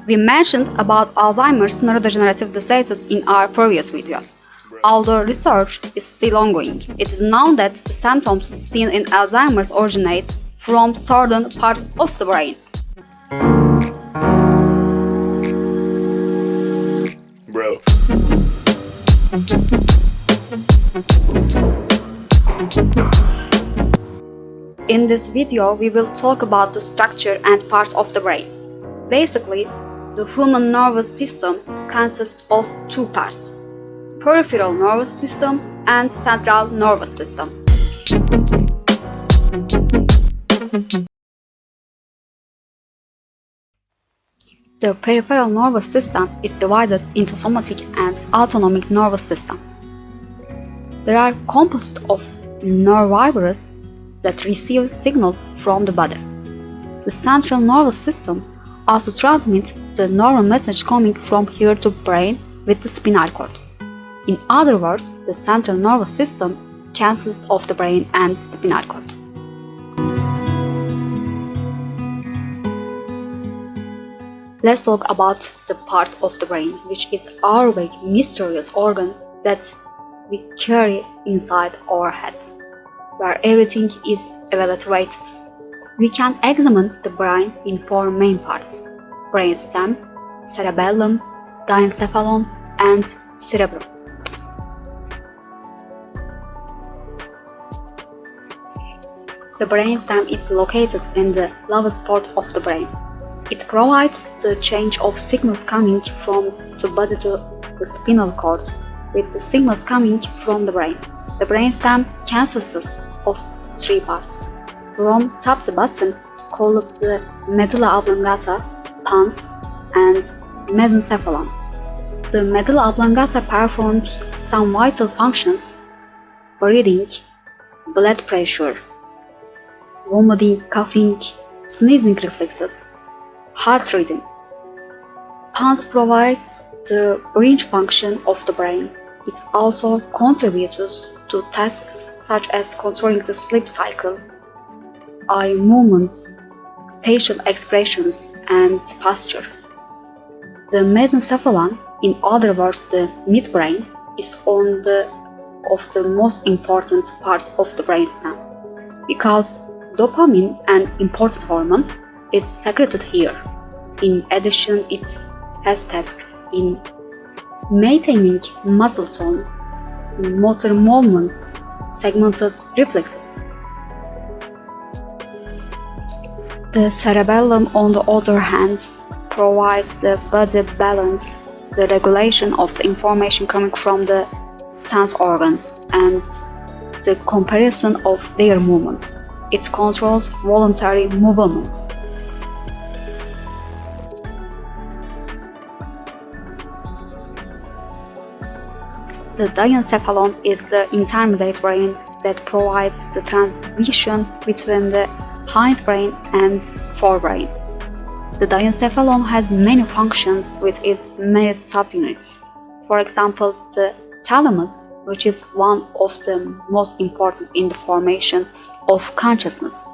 We mentioned about Alzheimer's neurodegenerative diseases in our previous video. Although research is still ongoing, it is known that the symptoms seen in Alzheimer's originate from certain parts of the brain. Bro. In this video, we will talk about the structure and parts of the brain. Basically, the human nervous system consists of two parts: peripheral nervous system and central nervous system. The peripheral nervous system is divided into somatic and autonomic nervous system. There are composed of nerve fibers that receive signals from the body. The central nervous system also transmits the neural message coming from here to brain with the spinal cord. In other words, the central nervous system consists of the brain and spinal cord. Let's talk about the part of the brain, which is our big mysterious organ that we carry inside our head, where everything is evaluated. We can examine the brain in four main parts: brainstem, cerebellum, diencephalon, and cerebrum. The brainstem is located in the lowest part of the brain. It provides the change of signals coming from the body to the spinal cord, with the signals coming from the brain. The brainstem consists of three parts, from top to bottom, called the medulla oblongata, pons, and mesencephalon. The medulla oblongata performs some vital functions: breathing, blood pressure, vomiting, coughing, sneezing reflexes, heart rhythm. Pons provides the bridge function of the brain. It also contributes to tasks such as controlling the sleep cycle, eye movements, facial expressions, and posture. The mesencephalon, in other words the midbrain, is one of the most important parts of the brainstem, because dopamine, an important hormone, is secreted here. In addition, it has tasks in maintaining muscle tone, motor movements, segmented reflexes. The cerebellum, on the other hand, provides the body balance, the regulation of the information coming from the sense organs, and the comparison of their movements. It controls voluntary movements. The diencephalon is the intermediate brain that provides the transition between the hindbrain and forebrain. The diencephalon has many functions with its many subunits. For example, the thalamus, which is one of the most important in the formation of consciousness.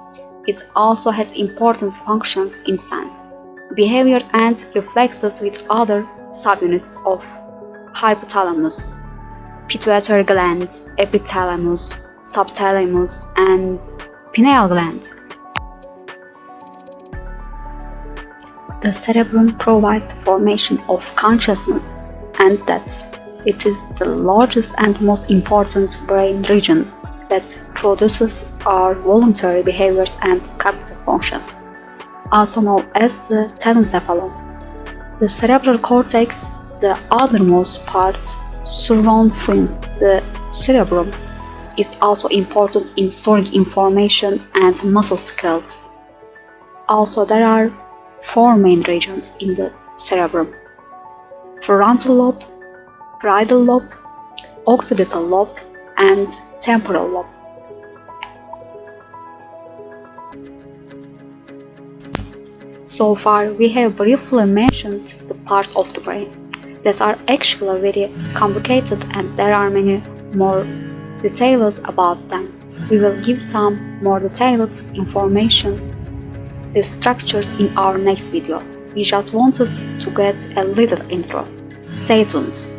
It also has important functions in sense, behavior, and reflexes with other subunits of hypothalamus, pituitary gland, epithalamus, subthalamus, and pineal gland. The cerebrum provides the formation of consciousness, and that it is the largest and most important brain region that produces our voluntary behaviors and cognitive functions, also known as the telencephalon. The cerebral cortex, the outermost part surrounding the cerebrum, is also important in storing information and muscle skills. Also, there are four main regions in the cerebrum: frontal lobe, parietal lobe, occipital lobe, and temporal lobe. So far, we have briefly mentioned the parts of the brain that are actually very complicated, and there are many more details about them. We will give some more detailed information, the structures, in our next video. We just wanted to get a little intro. Stay tuned.